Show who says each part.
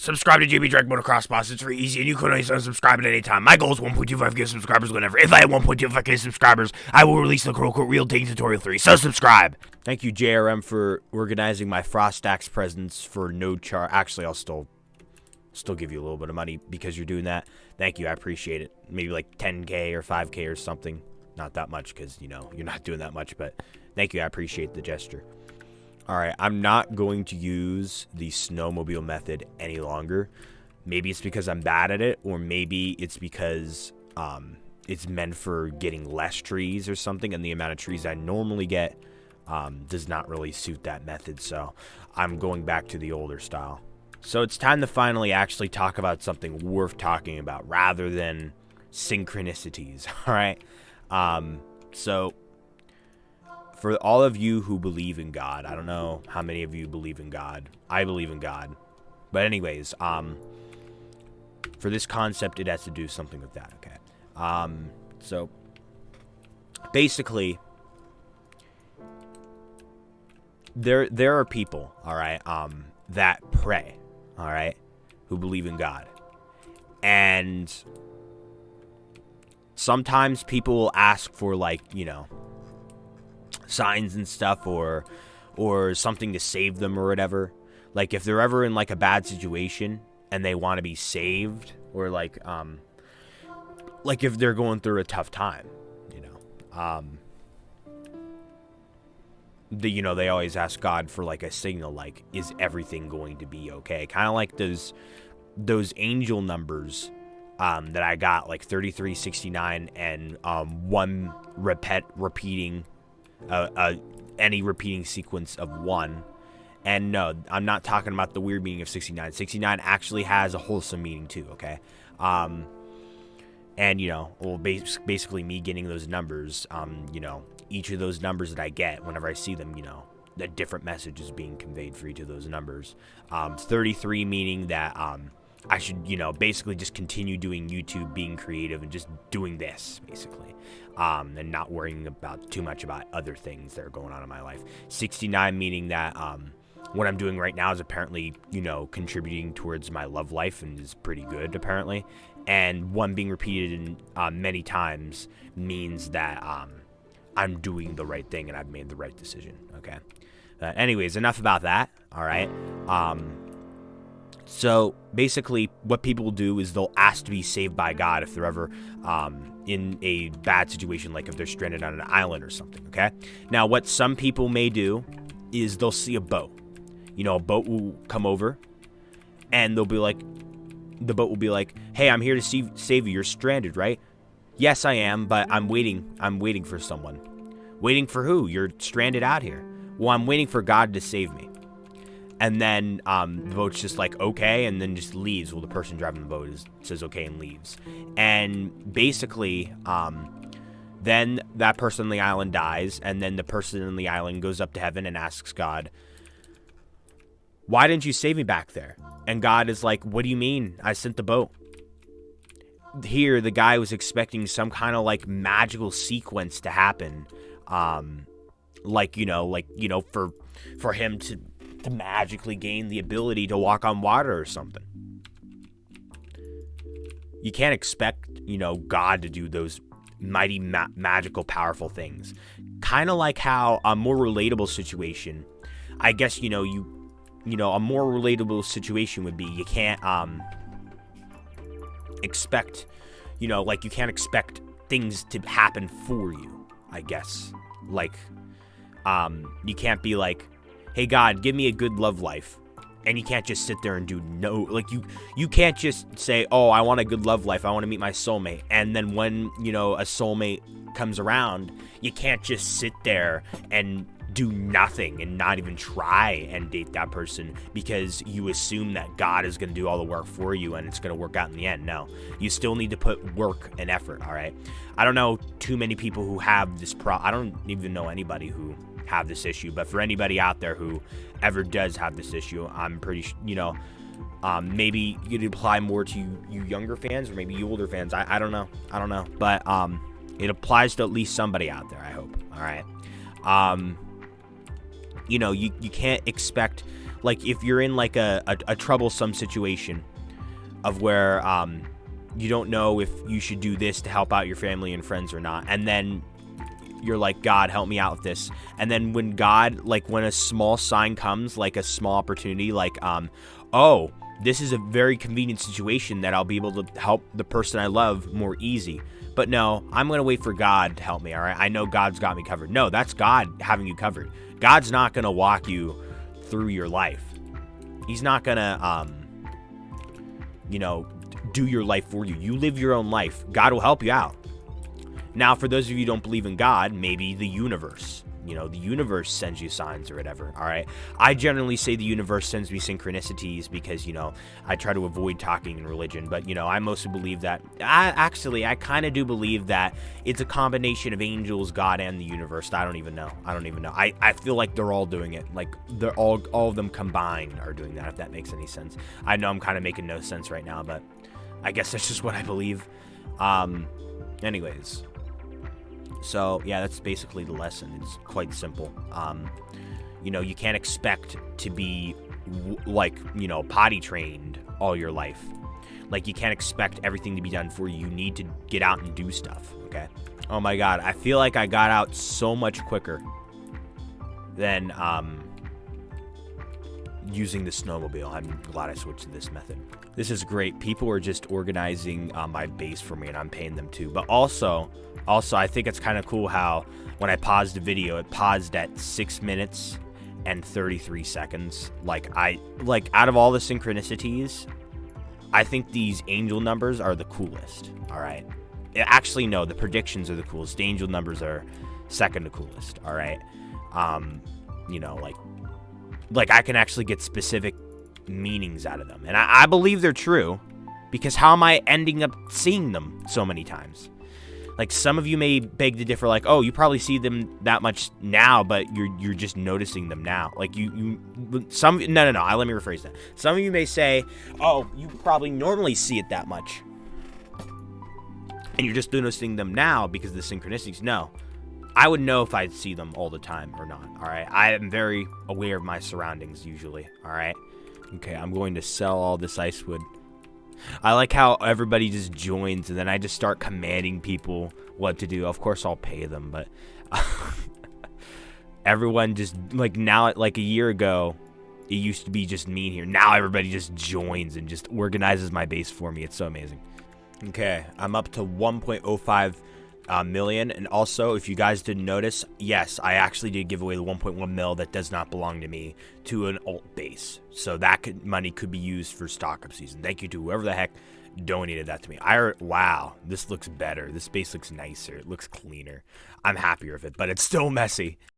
Speaker 1: Subscribe to JB Dragmotoxboss. It's very easy, and you can always unsubscribe at any time. My goal is 1.25k subscribers whenever. If I have 1.25k subscribers, I will release the quote-unquote Real Take Tutorial 3. So subscribe.
Speaker 2: Thank you, JRM, for organizing my Frost Axe presents for no charge. Actually, I'll still give you a little bit of money because you're doing that. Thank you, I appreciate it. Maybe like 10k or 5k or something. Not that much because, you know, you're not doing that much, but thank you, I appreciate the gesture. Alright, I'm not going to use the snowmobile method any longer. Maybe it's because I'm bad at it, or maybe it's because it's meant for getting less trees or something, and the amount of trees I normally get does not really suit that method, so I'm going back to the older style. So it's time to finally actually talk about something worth talking about, rather than synchronicities, alright? So for all of you who believe in God, I don't know how many of you believe in God. I believe in God. But anyways, for this concept, it has to do something with that, okay? So basically, there are people, all right, that pray, all right, who believe in God. And sometimes people will ask for, like, you know, signs and stuff, or something to save them or whatever. Like if they're ever in like a bad situation and they want to be saved, or like if they're going through a tough time, you know, they always ask God for like a signal, like, is everything going to be okay? Kind of like those angel numbers that I got, like 33, 69, and one repeating any repeating sequence of 1. And no, I'm not talking about the weird meaning of 69. 69 actually has a wholesome meaning too, okay? And, you know, well, basically me getting those numbers, you know, each of those numbers that I get, whenever I see them, you know, a different message is being conveyed for each of those numbers. 33 meaning that I should, you know, basically just continue doing YouTube, being creative, and just doing this, basically. And not worrying about too much about other things that are going on in my life. 69 meaning that what I'm doing right now is apparently, you know, contributing towards my love life and is pretty good, apparently. And 1 being repeated many times means that I'm doing the right thing and I've made the right decision, okay? Anyways, enough about that, all right? So basically what people do is they'll ask to be saved by God if they're ever in a bad situation, like if they're stranded on an island or something, okay? Now, what some people may do is they'll see a boat. You know, a boat will come over, and the boat will be like, hey, I'm here to save you. You're stranded, right? Yes, I am, but I'm waiting for someone. Waiting for who? You're stranded out here. Well, I'm waiting for God to save me. And then the boat's just like, okay, and then just leaves. Well, the person driving the boat says okay and leaves. And basically, then that person on the island dies, and then the person on the island goes up to heaven and asks God, why didn't you save me back there? And God is like, what do you mean? I sent the boat. Here, the guy was expecting some kind of like magical sequence to happen. Like, for him to magically gain the ability to walk on water or something. You can't expect, God to do those mighty magical powerful things. Kind of like how a more relatable situation, I guess, a more relatable situation would be you can't expect, you can't expect things to happen for you, I guess. Like, you can't be like, hey, God, give me a good love life. And you can't just sit there and do you can't just say, oh, I want a good love life. I want to meet my soulmate. And then when, a soulmate comes around, you can't just sit there and do nothing and not even try and date that person because you assume that God is going to do all the work for you and it's going to work out in the end. No, you still need to put work and effort, all right? I don't know too many people who have this I don't even know anybody who have this issue, but for anybody out there who ever does have this issue, I'm pretty maybe you'd apply more to you younger fans or maybe you older fans. I don't know, but it applies to at least somebody out there, I hope. All right. You can't expect Like if you're in like a troublesome situation of where you don't know if you should do this to help out your family and friends or not, and then you're like, God, help me out with this. And then when God, like when a small sign comes, like a small opportunity, like, oh, this is a very convenient situation that I'll be able to help the person I love more easy. But no, I'm going to wait for God to help me, all right? I know God's got me covered. No, that's God having you covered. God's not going to walk you through your life. He's not going to, do your life for you. You live your own life. God will help you out. Now, for those of you who don't believe in God, maybe the universe. The universe sends you signs or whatever, all right? I generally say the universe sends me synchronicities because, I try to avoid talking in religion. But, I mostly believe that. I kind of do believe that it's a combination of angels, God, and the universe. I don't even know. I feel like they're all doing it. Like, they're all of them combined are doing that, if that makes any sense. I know I'm kind of making no sense right now, but I guess that's just what I believe. Anyways. So, yeah, that's basically the lesson. It's quite simple. You can't expect to be, potty trained all your life. Like, you can't expect everything to be done for you. You need to get out and do stuff, okay? Oh, my God. I feel like I got out so much quicker than using the snowmobile. I'm glad I switched to this method. This is great. People are just organizing my base for me, and I'm paying them too. But also, I think it's kind of cool how when I paused the video, it paused at 6 minutes and 33 seconds. Out of all the synchronicities, I think these angel numbers are the coolest. All right. Actually, no, the predictions are the coolest. The angel numbers are second to coolest. All right. I can actually get specific meanings out of them. And I believe they're true because how am I ending up seeing them so many times? Like, some of you may beg to differ, like, oh, you probably see them that much now, but you're just noticing them now. Like, no, let me rephrase that. Some of you may say, oh, you probably normally see it that much, and you're just noticing them now because of the synchronicities. No, I would know if I'd see them all the time or not, all right? I am very aware of my surroundings, usually, all right? Okay, I'm going to sell all this icewood. I like how everybody just joins, and then I just start commanding people what to do. Of course, I'll pay them, but everyone just, now, a year ago, it used to be just me here. Now everybody just joins and just organizes my base for me. It's so amazing. Okay, I'm up to 1.05 million, and also, if you guys didn't notice, yes, I actually did give away the 1.1 mil that does not belong to me to an alt base, so that money could be used for stock up season. Thank you to whoever the heck donated that to me. Wow, this looks better. This base looks nicer. It looks cleaner. I'm happier with it, but it's still messy.